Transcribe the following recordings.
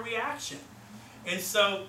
their reaction. And so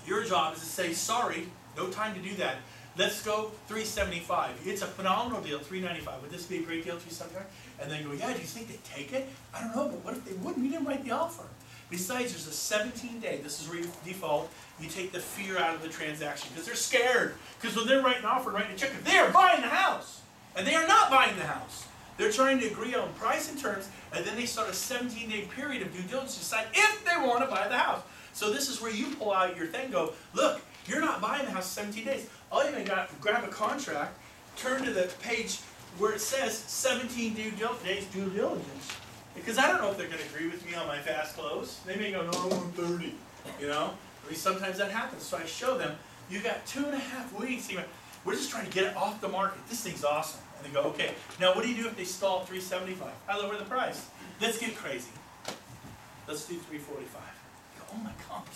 your job is to say, sorry, no time to do that. Let's go $375. It's a phenomenal deal, $395. Would this be a great deal, $375? And then go, yeah, do you think they'd take it? I don't know, but what if they wouldn't? We didn't write the offer. Besides, there's a 17-day, this is where you default, you take the fear out of the transaction because they're scared. Because when they're writing an offer, writing a check, they are buying the house. And they are not buying the house. They're trying to agree on price and terms, and then they start a 17-day period of due diligence to decide if they want to buy the house. So this is where you pull out your thing and go, look, you're not buying the house in 17 days. All you got to grab a contract, turn to the page where it says 17 days due diligence. Because I don't know if they're going to agree with me on my fast close. They may go, no, I want 30. You know? I mean, sometimes that happens. So I show them, you got 2.5 weeks. We're just trying to get it off the market. This thing's awesome. And they go, okay. Now what do you do if they stall at $375? I lower the price. Let's get crazy. Let's do $345. You go, oh my gosh.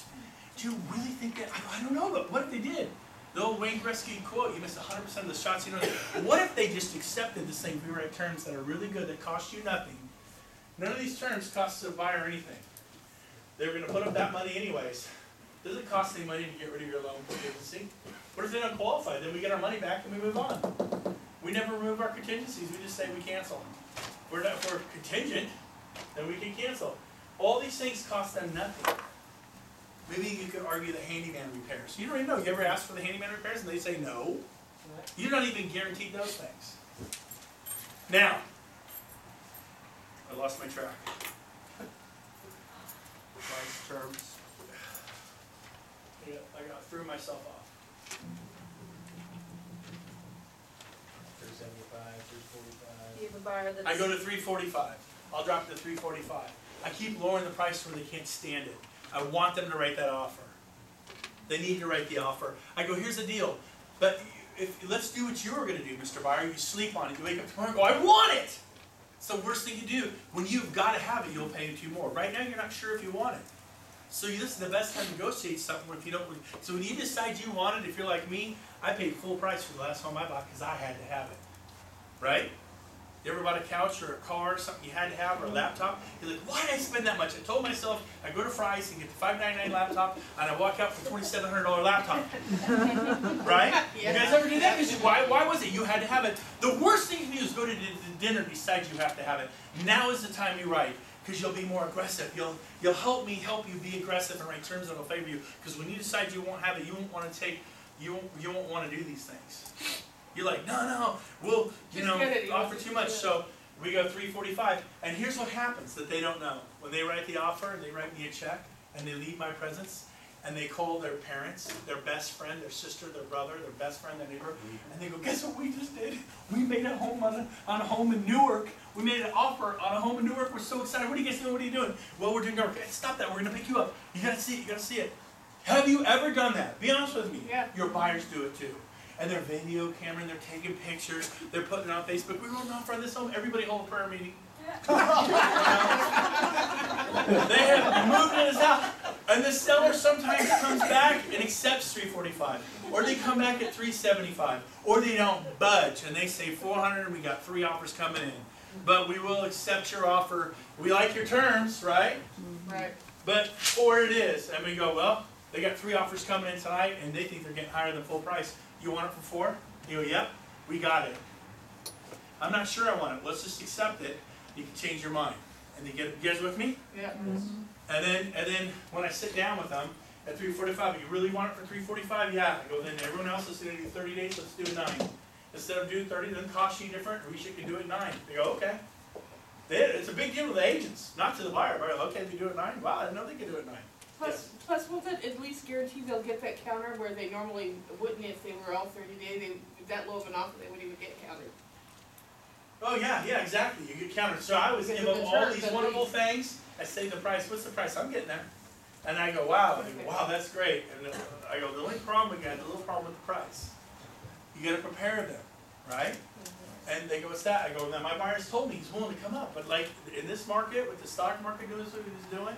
Do you really think that? I don't know, but what if they did? The old Wayne Gretzky quote, you missed 100% of the shots you know. What if they just accepted this thing, we write terms that are really good, that cost you nothing? None of these terms cost the buyer anything. They're going to put up that money anyways. Does it cost any money to get rid of your loan contingency? What if they don't qualify? Then we get our money back and we move on. We never remove our contingencies. We just say we cancel them. If we're contingent, then we can cancel. All these things cost them nothing. Maybe you could argue the handyman repairs. You don't even know. You ever ask for the handyman repairs and they say no? You're not even guaranteed those things. Now, I lost my track. Price terms. I threw myself off. 375, 345. I go to 345. I'll drop it to 345. I keep lowering the price where they can't stand it. I want them to write that offer. They need to write the offer. I go, here's the deal. But let's do what you were going to do, Mr. Buyer. You sleep on it. You wake up tomorrow and go, I want it. It's the worst thing you do. When you've got to have it, you'll pay $2 more. Right now, you're not sure if you want it. So this is the best time to negotiate something if you don't. So when you decide you want it, if you're like me, I paid full price for the last home I bought because I had to have it. Right? You ever bought a couch or a car, something you had to have, or a laptop? You're like, why did I spend that much? I told myself I go to Fry's and get the $5.99 laptop, and I walk out with a $2,700 laptop. Right? Yeah. You guys ever do that? Why was it? You had to have it. The worst thing you can do is go to dinner and decide you have to have it. Now is the time you write, because you'll be more aggressive. You'll help you be aggressive and write terms that will favor you. Because when you decide you won't have it, you won't want to take. You won't want to do these things. You're like, no, we'll, offer too much. So we go 345. And here's what happens that they don't know. When they write the offer and they write me a check and they leave my presence and they call their parents, their best friend, their sister, their brother, their best friend, their neighbor, and they go, guess what we just did? We made a home on a home in Newark. We made an offer on a home in Newark. We're so excited. What are you guys doing? What are you doing? Well, we're doing Newark. Hey, stop that. We're going to pick you up. You got to see it. You got to see it. Have you ever done that? Be honest with me. Yeah. Your buyers do it too. And they're video cameraing, they're taking pictures, they're putting it on Facebook. We wrote an offer on this home. Everybody hold a prayer meeting. They have moved in his house. And the seller sometimes comes back and accepts 345. Or they come back at 375. Or they don't budge and they say 400 and we got 3 offers coming in. But we will accept your offer. We like your terms, right? Right. But 4 it is. And we go, well, they got 3 offers coming in tonight and they think they're getting higher than full price. You want it for 4? You go, yep, we got it. I'm not sure I want it. Let's just accept it. You can change your mind. And you guys with me? Yeah. Mm-hmm. And then when I sit down with them at 345, you really want it for 345? Yeah. I go, then everyone else is going to do 30 days, let's do 9. Instead of doing 30, then cost you different, we should do it 9. They go, okay. It's a big deal to the agents, not to the buyer. Buyer, okay, they do it 9? Wow, I didn't know they could do it 9. Plus, won't that at least guarantee they'll get that counter where they normally wouldn't if they were all 30 days? That low of an offer, they wouldn't even get countered. Oh yeah, exactly. You get countered. So I always give them all these wonderful things. I say the price. What's the price? I'm getting there. And I go, wow. They go, wow, that's great. And I go, the only problem we got, the little problem with the price. You got to prepare them, right? And they go, what's that? I go, now my buyer's told me he's willing to come up. But like in this market, with the stock market doing what he's doing,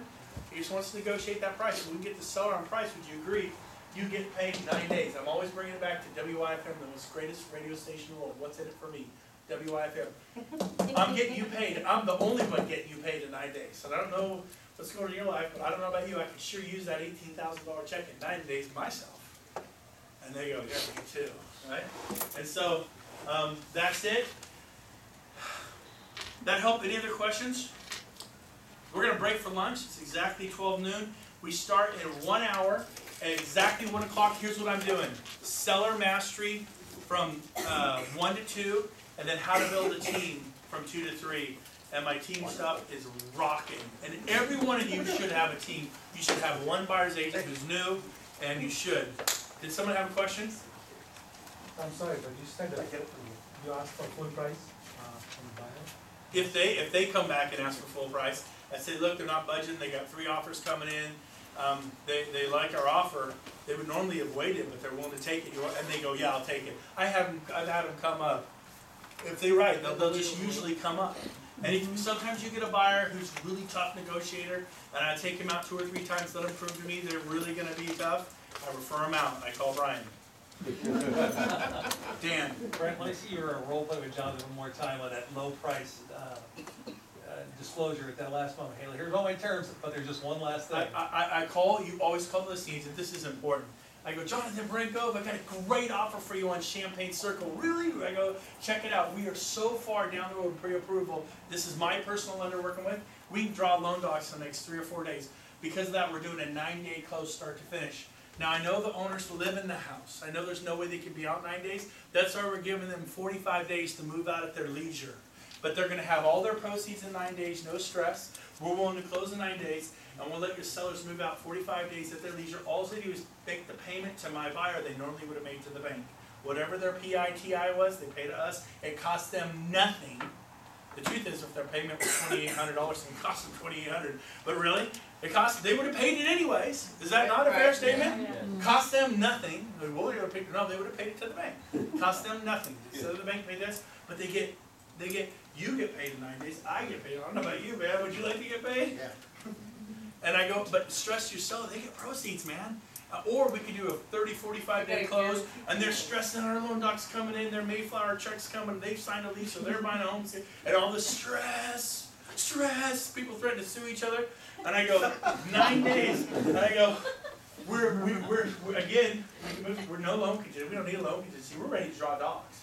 he just wants to negotiate that price. If we can get the seller on price, would you agree? You get paid 9 days. I'm always bringing it back to WIFM, the most greatest radio station in the world. What's in it for me? WIFM. I'm getting you paid. I'm the only one getting you paid in 9 days. And I don't know let's go to your life, but I don't know about you, I could sure use that $18,000 check in 9 days myself. And they go, yeah, me too, right? And so, that's it. That help? Any other questions? We're gonna break for lunch. It's exactly 12 noon. We start in 1 hour at exactly 1 o'clock. Here's what I'm doing. Seller mastery from 1 to 2, and then how to build a team from 2 to 3. And my team stuff is rocking. And every one of you should have a team. You should have one buyer's agent who's new, and you should. Did someone have a question? I'm sorry, but you said that you asked for full price from the buyer? If they come back and ask for full price, I say, look, they're not budgeting, they got 3 offers coming in, they like our offer, they would normally have waited, but they're willing to take it, and they go, yeah, I'll take it. I've had them come up. If they're right, they'll just usually come up. And sometimes you get a buyer who's a really tough negotiator, and I take him out 2 or 3 times, let them prove to me they're really going to be tough. I refer them out. I call Brian. Dan. Brent, let me see your role play with Jonathan one more time on that low price disclosure at that last moment. Hey, here's all my terms, but there's just one last thing. I call, you always call the listings, and this is important. I go, Jonathan, Brent Gove, I got a great offer for you on Champagne Circle. Really? I go, check it out. We are so far down the road in pre-approval. This is my personal lender working with. We can draw loan docs in the next 3 or 4 days. Because of that, we're doing a 9-day close start to finish. Now, I know the owners live in the house. I know there's no way they can be out 9 days. That's why we're giving them 45 days to move out at their leisure. But they're going to have all their proceeds in 9 days, no stress. We're willing to close in 9 days, and we'll let your sellers move out 45 days at their leisure. All they do is make the payment to my buyer they normally would have made to the bank. Whatever their PITI was, they pay to us. It costs them nothing. The truth is, if their payment was $2,800, it cost them $2,800. But really, they would have paid it anyways. Is that not a fair statement? Yeah. Cost them nothing. No, they would have paid it to the bank. Cost them nothing. So the bank paid this, but you get paid in 9 days. I get paid. I don't know about you, man. Would you like to get paid? Yeah. And I go, but stress your seller. They get proceeds, man. Or we could do a 30, 45-day close, and they're stressing our loan docs coming in, their Mayflower checks coming, they've signed a lease, or they're buying a home, and all this stress, people threaten to sue each other. And I go, 9 days, and I go, we're no loan contingency, we don't need a loan contingency, we're ready to draw docs.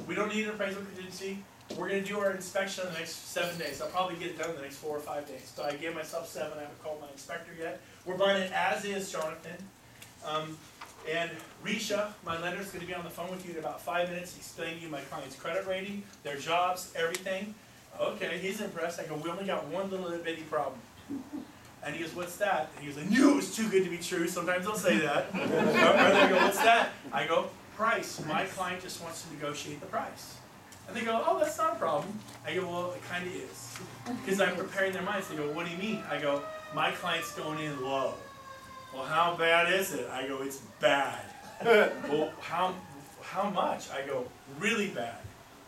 We don't need an appraisal contingency. We're going to do our inspection in the next 7 days. I'll probably get it done in the next 4 or 5 days. But I gave myself 7. I haven't called my inspector yet. We're buying it as is, Jonathan. And Risha, my lender, is going to be on the phone with you in about 5 minutes, explaining to you my client's credit rating, their jobs, everything. Okay, he's impressed. I go, we only got one little bitty problem. And he goes, what's that? And he goes, I knew it was too good to be true. Sometimes they'll say that. Or they go, what's that? I go, price. My client just wants to negotiate the price. And they go, oh, that's not a problem. I go, well, it kind of is. Because I'm preparing their minds. They go, what do you mean? I go, my client's going in low. Well, how bad is it? I go, it's bad. Well, how much? I go, really bad.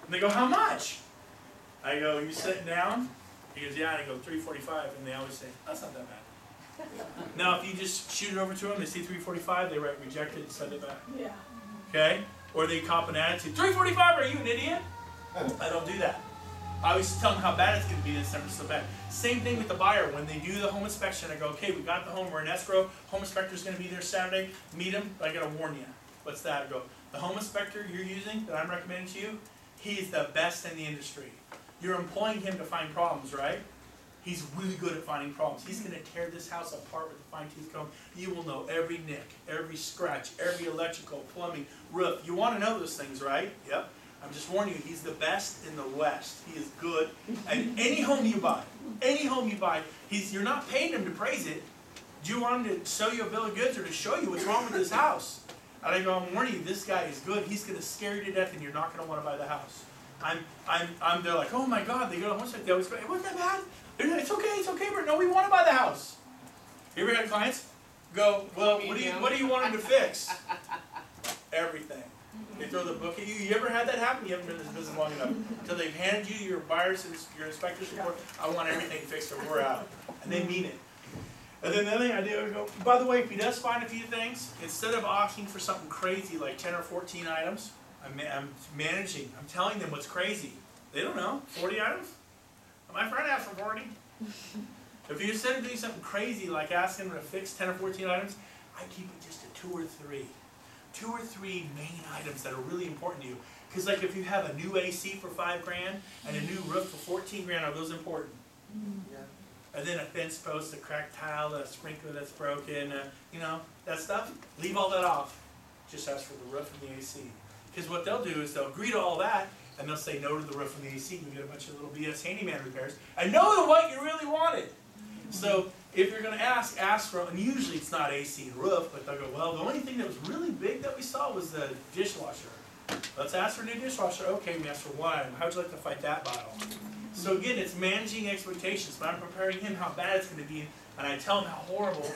And they go, how much? I go, you sitting down? He goes, yeah. And I go, 345. And they always say, that's not that bad. Now, if you just shoot it over to them, they see 345, they write rejected and send it back. Yeah. Okay? Or they cop an attitude, 345, are you an idiot? I don't do that. I always tell them how bad it's going to be this summer, so bad. Same thing with the buyer. When they do the home inspection, I go, okay, we got the home, we're in escrow, home inspector's going to be there Saturday, meet him, but I got to warn you. What's that? I go, the home inspector you're using, that I'm recommending to you, he's the best in the industry. You're employing him to find problems, right? He's really good at finding problems. He's going to tear this house apart with a fine-tooth comb. You will know every nick, every scratch, every electrical, plumbing, roof. You want to know those things, right? Yep. I'm just warning you, he's the best in the West. He is good. And any home you buy, you're not paying him to praise it. Do you want him to sell you a bill of goods or to show you what's wrong with this house? And I go, I'm warning you, this guy is good. He's going to scare you to death, and you're not going to want to buy the house. They're like, oh my God, they go to home site. They always go, it wasn't that bad. It's okay, but no, we want to buy the house. You ever had clients go, well, what do you want him to fix? Everything. They throw the book at you. You ever had that happen? You haven't been in this business long enough. Until they've handed you your buyer's, your inspector's report. I want everything fixed or we're out. And they mean it. And then the other thing I do is go, by the way, if he does find a few things, instead of auctioning for something crazy like 10 or 14 items, I'm managing. I'm telling them what's crazy. They don't know. 40 items? My friend asked for 40. If you instead of doing something crazy like asking them to fix 10 or 14 items, I keep it just to 2 or 3. 2 or 3 main items that are really important to you. Because like if you have a new AC for $5 grand and a new roof for 14 grand, are those important? Yeah. And then a fence post, a cracked tile, a sprinkler that's broken, you know, that stuff, leave all that off. Just ask for the roof and the AC. Because what they'll do is they'll agree to all that, and they'll say no to the roof and the AC, and you get a bunch of little BS handyman repairs, and no to what you really wanted. So if you're going to ask for, and usually it's not AC and roof, but they'll go, well, the only thing that was really big that we saw was the dishwasher. Let's ask for a new dishwasher. Okay, we asked for one item. How'd you like to fight that battle? So again, it's managing expectations, but I'm preparing him how bad it's going to be, and I tell him how horrible.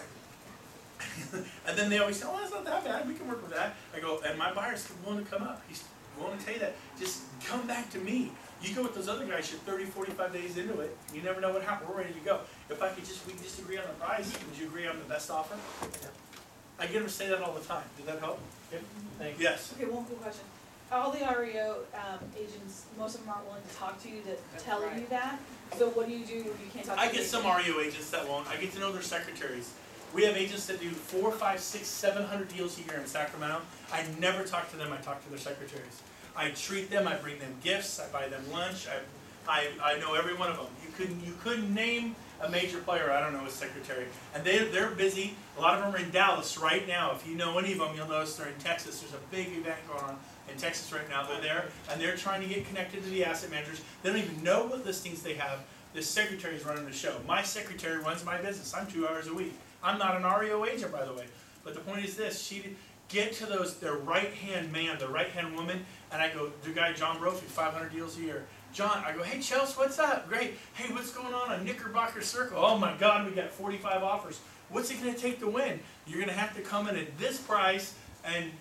And then they always say, oh, it's not that bad, we can work with that. I go, and my buyer's willing to come up. He's willing to tell you that. Just come back to me. You go with those other guys, you're 30, 45 days into it. You never know what happened. We're ready to go. If I could we just agree on the price, would you agree on the best offer? I get them to say that all the time. Did that help? Yep, thank you. Yes. Okay, one quick question. All the REO agents, most of them aren't willing to talk to you to tell you that. So what do you do if you can't talk to I get some REO agents that won't. I get to know their secretaries. We have agents that do 4, 5, 6, 700 deals a year in Sacramento. I never talk to them. I talk to their secretaries. I treat them. I bring them gifts. I buy them lunch. I know every one of them. You couldn't name a major player I don't know his secretary. And they're busy. A lot of them are in Dallas right now. If you know any of them, you'll notice they're in Texas. There's a big event going on in Texas right now. They're there, and they're trying to get connected to the asset managers. They don't even know what listings they have. The secretary is running the show. My secretary runs my business. I'm 2 hours a week. I'm not an REO agent, by the way. But the point is this: get to their right-hand man, the right-hand woman, and I go, the guy John Brophy, 500 deals a year. John, I go, hey Chelsea, what's up? Great. Hey, what's going on Knickerbocker Circle? Oh my God, we got 45 offers. What's it going to take to win? You're going to have to come in at this price, and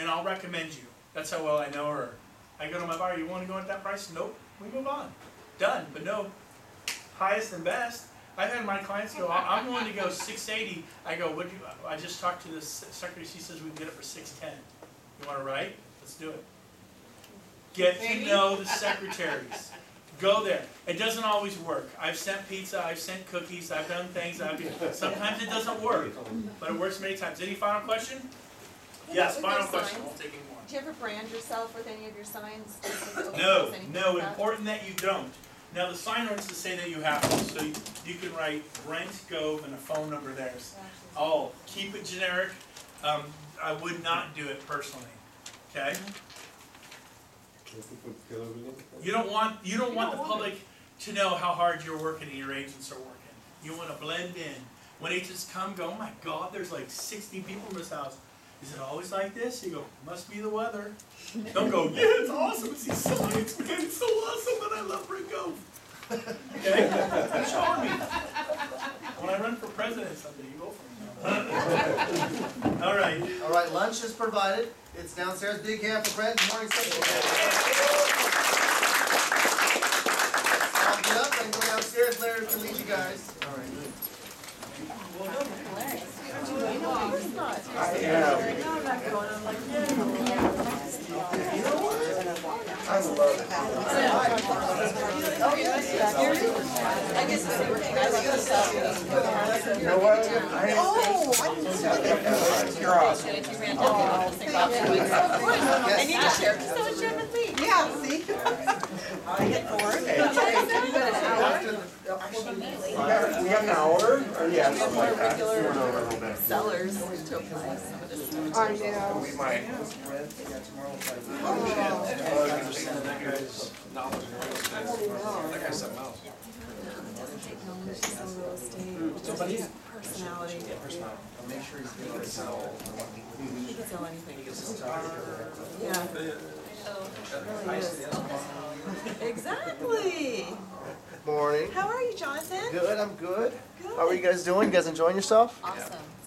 I'll recommend you. That's how well I know her. I go to my buyer, you want to go at that price? Nope. We move on. Done. But no, highest and best. I've had my clients go, I'm willing to go 680. I go, I just talked to the secretary. She says we can get it for 610. You want to write? Let's do it. Get to know the secretaries. Go there. It doesn't always work. I've sent pizza. I've sent cookies. I've done things. Sometimes it doesn't work, but it works many times. Any final question? Yes, final question. I'll take any more. Do you ever brand yourself with any of your signs? No. Important that you don't. Now the sign ordinance to say that you have to, so you can write Brent Gove and a phone number there. Oh, keep it generic. I would not do it personally. Okay. You don't want the public to know how hard you're working and your agents are working. You want to blend in. When agents come, go, oh my God, there's like 60 people in this house. Is it always like this? You go, must be the weather. Don't go, yeah, it's awesome. It's these signs, man. It's so awesome, but I love Brent Gove. Okay? That's charming. When I run for president someday, you go for me. All right. All right, lunch is provided. It's downstairs. Big hand for Brent. Morning session. I'll get up and go downstairs. Larry can lead you guys. All right. I love it. I guess the same thing. I love stuff. You know what? You're awesome. If you ran down the I need to share. So share with me. Yeah, see? I get bored. We got an hour? Or yeah, something like that. We're over a little bit. Sellers to apply some of this stuff. I know. We might. I got something else. Personality. Make sure he can sell. He can sell anything. Yeah. Really is. Exactly. Morning. How are you, Jonathan? Good, I'm good. Good. How are you guys doing? You guys enjoying yourself? Awesome.